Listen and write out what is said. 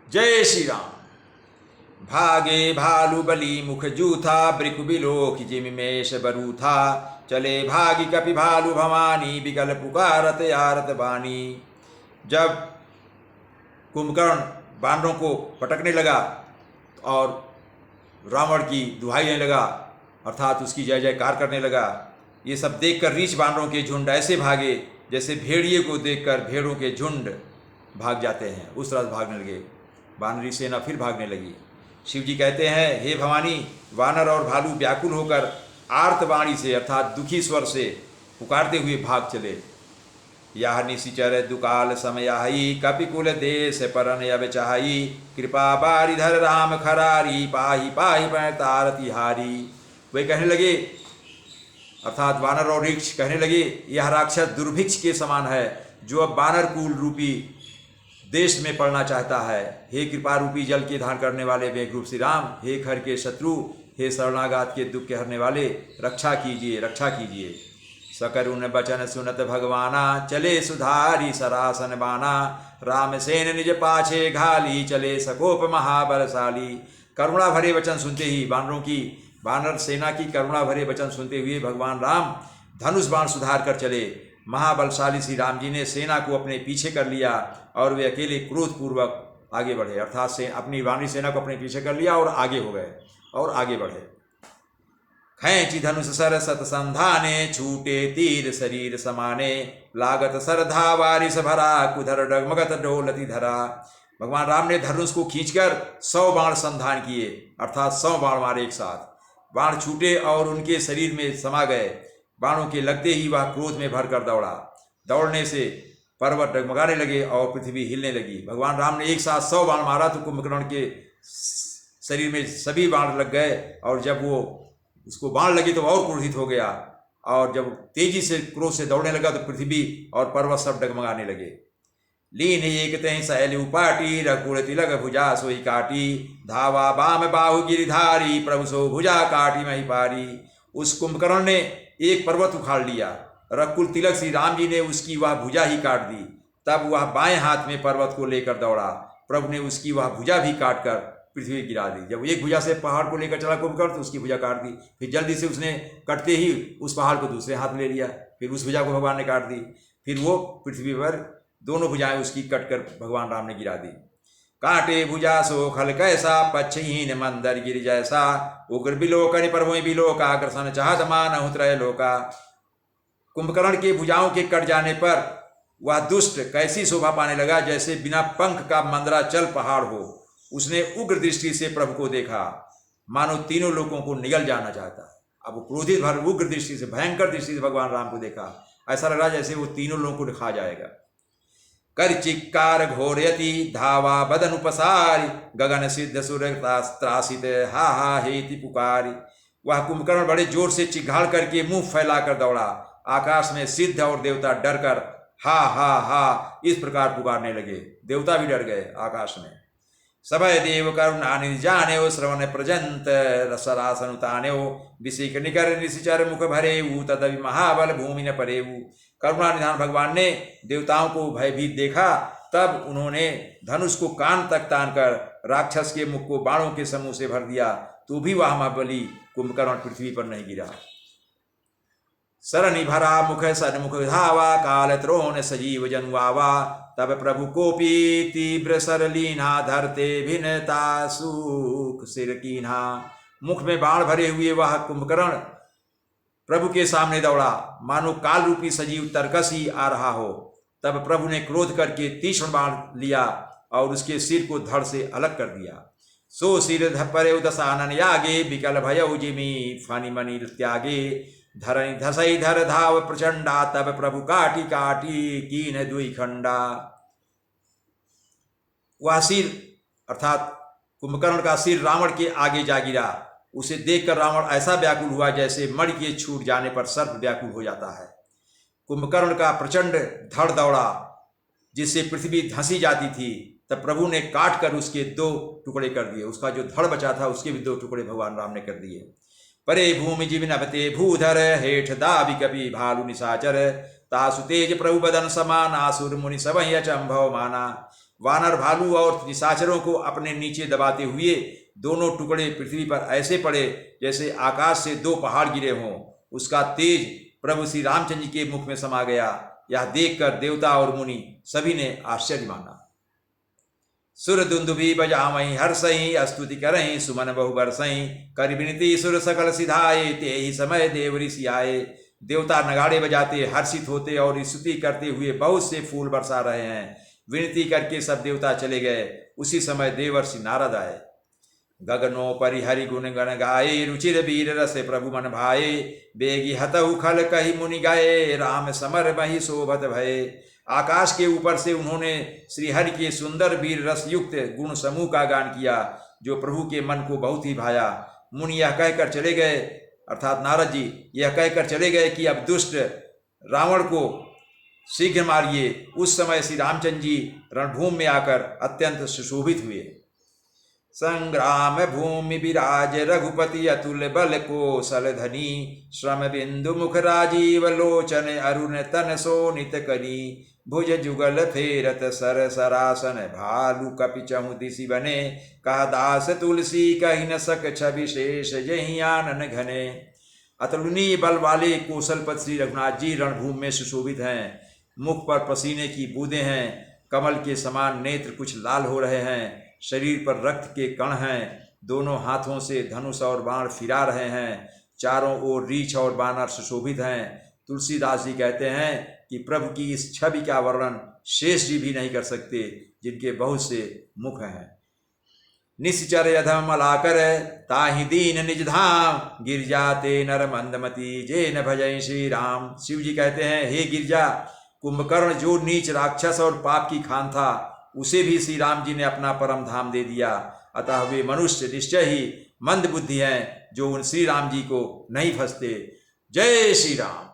जय श्री राम। भागे भालु बली मुख जूथा ब्रिकु बिलोक जिमिमेश बरूथा चले भागी कपि भालु भवानी बिकल पुकारत यारत बानी। जब कुंभकर्ण बानरों को पटकने लगा और रावण की दुहाई देने लगा, अर्थात उसकी जय जयकार करने लगा, ये सब देखकर रीछ बानरों के झुंड ऐसे भागे जैसे भेड़िए को देखकर भेड़ों के झुंड भाग जाते हैं, उस तरह भागने लगे। वानरी सेना फिर भागने लगी। शिव जी कहते हैं, हे भवानी, वानर और भालू व्याकुल होकर आर्तवाणी से अर्थात दुखी स्वर से पुकारते हुए भाग चले। यह निशिचर दुकाल समयाई कपिकुल देश परन अब चाही कृपा बारिधर राम खरारी पाही पाही पर तारती हारी। वे कहने लगे, अर्थात वानर और ऋक्ष कहने लगे, यह राक्षस दुर्भिक्ष के समान है जो अब वानर कुल रूपी देश में पड़ना चाहता है। हे कृपा रूपी जल के धारण करने वाले मेघरूप श्री राम, हे खर के शत्रु, हे शरणागत के दुख के हरने वाले, रक्षा कीजिए रक्षा कीजिए। सकरुण बचन सुनत भगवाना चले सुधारी सरासन बाना राम सेन निज पाछे घाली चले सकोप महाबलशाली। करुणा भरे वचन सुनते ही वानर सेना की करुणा भरे वचन सुनते हुए भगवान राम धनुष बाण सुधार कर चले। महाबलशाली श्री राम जी ने सेना को अपने पीछे कर लिया और वे अकेले क्रोधपूर्वक आगे बढ़े, अर्थात से अपनी वानरी सेना को अपने पीछे कर लिया और आगे हो गए और आगे बढ़े। खैंची धनुष सर सत संधाने छूटे तीर शरीर समाने लागत सरधा वारिस भरा कुधर डगमगत डोलती धरा। भगवान राम ने धनुष को खींचकर 100 बाण संधान किए, अर्थात 100 बाण मारे एक साथ। बाण छूटे और उनके शरीर में समा गए। बाणों के लगते ही वह क्रोध में भरकर दौड़ा। दौड़ने से पर्वत डगमगाने लगे और पृथ्वी हिलने लगी। भगवान राम ने एक साथ 100 बाण मारा तो कुंभकर्ण के शरीर में सभी बाण लग गए और जब वो उसको बाण लगे तो और क्रोधित हो गया और जब तेजी से क्रोध से दौड़ने लगा तो पृथ्वी और पर्वत सब डगमगाने लगे। लीन एक तह शैल उपाटी रकुल तिलक भुजा सोई काटी धावा बाम बाहु गिरिधारी प्रभु सो भुजा काटी मही पारी। उस कुंभकर्ण ने एक पर्वत उखाड़ लिया, रकुल तिलक श्री राम जी ने उसकी वह भुजा ही काट दी। तब वह बाएं हाथ में पर्वत को लेकर दौड़ा, प्रभु ने उसकी वह भुजा भी काट कर पृथ्वी गिरा दी। जब एक भुजा से पहाड़ को लेकर चला कुंभकर्ण तो उसकी भुजा काट दी, फिर जल्दी से उसने कटते ही उस पहाड़ को दूसरे हाथ में ले लिया, फिर उस भुजा को भगवान ने काट दी, फिर वो पृथ्वी पर दोनों भुजाएं उसकी कटकर भगवान राम ने गिरा दी। काटे भुजा सो खल कैसा पच्छहीन मंदर गिर जैसा उग्र बिलोकनि प्रभु बिलोका ग्रसन चाहत मान त्रय लोका। कुंभकर्ण के भुजाओं के कट जाने पर वह दुष्ट कैसी शोभा पाने लगा जैसे बिना पंख का मंदराचल पहाड़ हो। उसने उग्र दृष्टि से प्रभु को देखा, मानो तीनों लोगों को निगल जाना चाहता है। अब वो क्रोधित भर उग्र दृष्टि से, भयंकर दृष्टि से भगवान राम को देखा, ऐसा लग रहा जैसे वो तीनों लोगों को खा जाएगा। कर चिक्कार घोरयति धावा बदन उपसारी गगन सिद्ध सुर त्रासित हा हा हेति पुकारी। वह कुंभकर्ण बड़े जोर से चिघाड़ करके मुंह फैलाकर दौड़ा। आकाश में सिद्ध और देवता डर कर हा हा हा इस प्रकार पुकारने लगे। देवता भी डर गए आकाश में। सभय देव करुणा निजाने श्रवण प्रजंत रसरासन उताने विशिक निकर निशिचर मुख भरे तदवि महाबल भूमि न परेऊ। करुणा निधान भगवान ने देवताओं को भयभीत देखा, तब उन्होंने धनुष को कान तक तान कर राक्षस के मुख को बाणों के समूह से भर दिया, तो भी वह महाबली कुंभकर्ण पृथ्वी पर नहीं गिरा। सरनि भरा मुख सन्मुख धावा काल त्रोण सजीव जनुआवा तब प्रभु कोपी तीव्र सरलीना धरते भिन्नता सुख सिर कीन्हा। मुख में बाण भरे हुए वह कुंभकर्ण प्रभु के सामने दौड़ा, मानो काल रूपी सजीव तरकस ही आ रहा हो। तब प्रभु ने क्रोध करके तीक्ष्ण बाण लिया और उसके सिर को धड़ से अलग कर दिया। सो सिर परे दशानन यागे विकल भय जिमी फनि मणि त्यागे धरणी धसई धर धाव प्रचंडा तब प्रभु काटी काटी कीन दुई खंडा। वह सिर अर्थात कुंभकर्ण का सिर रावण के आगे जा गिरा। उसे देखकर रावण ऐसा व्याकुल हुआ जैसे मणि के छूट जाने पर सर्प व्याकुल हो जाता है। कुंभकर्ण का प्रचंड धड़ दौड़ा जिससे पृथ्वी धंसी जाती थी। तब प्रभु ने काट कर उसके 2 टुकड़े कर दिए। उसका जो धड़ बचा था उसके भी 2 टुकड़े भगवान राम ने कर दिए। परे भूमि जीव नभते भूधर हेठ दाबि कपि भालु निशाचर तासु तेज प्रभु बदन समान आसुर मुनि सब अचंभव माना। वानर भालू और निशाचरों को अपने नीचे दबाते हुए दोनों टुकड़े पृथ्वी पर ऐसे पड़े जैसे आकाश से दो पहाड़ गिरे हों। उसका तेज प्रभु श्री रामचंद्र जी के मुख में समा गया। यह देखकर देवता और मुनि सभी ने आश्चर्य माना। सुर दुंदुभि बजामहि हर्षहि स्तुति करहि सुमन बहु बरसहि कर विनती सुर सकल सिधाए ते ही समय देव ऋषि आए। देवता नगाड़े बजाते हर्षित होते और स्तुति करते हुए बहुत से फूल बरसा रहे हैं। विनती करके सब देवता चले गए। उसी समय देवर्षि नारद आए। गगनो परिहरि गुण गण गाये रुचिर वीर रस प्रभु मन भाए। बेगी हतहु खल कही मुनि गाये राम समर मही शोभत भये। आकाश के ऊपर से उन्होंने श्रीहरि के सुंदर वीर रस युक्त गुण समूह का गान किया जो प्रभु के मन को बहुत ही भाया। मुनि यह कहकर चले गए, अर्थात नारद जी यह कहकर चले गए कि अब दुष्ट रावण को शीघ्र मारिए। उस समय श्री रामचंद्र जी रणभूमि में आकर अत्यंत सुशोभित हुए। संग्राम भूमि विराज रघुपति अतुल बल कौशल धनी। श्रम बिंदु मुख राजीव लोचन अरुण तन सोनित करी। भुज जुगल फेरत सर सरासन भालू कपि चहु दिशि बने। कह दास तुलसी कहि न सक छवि शेष जहि आनन घने। अतुलनीय बल वाले कौशलपति श्री रघुनाथ जी रणभूमि में सुशोभित हैं। मुख पर पसीने की बूंदें हैं। कमल के समान नेत्र कुछ लाल हो रहे हैं। शरीर पर रक्त के कण हैं। दोनों हाथों से धनुष और बाण फिरा रहे हैं। चारों ओर रीछ और बानर सुशोभित हैं। तुलसीदास जी कहते हैं कि प्रभु की इस छवि का वर्णन शेष जी भी नहीं कर सकते, जिनके बहुत से मुख हैं। निश्चर यधम अलाकर ताहि दीन निज धाम। गिरजा ते नर मंदमती जे न भजय श्री राम। शिव जी कहते हैं, हे गिरजा, कुंभकर्ण जो नीच राक्षस और पाप की खान था, उसे भी श्री राम जी ने अपना परम धाम दे दिया। अतः वे मनुष्य निश्चय ही मंद बुद्धि हैं जो उन श्री राम जी को नहीं फंसते। जय श्री राम।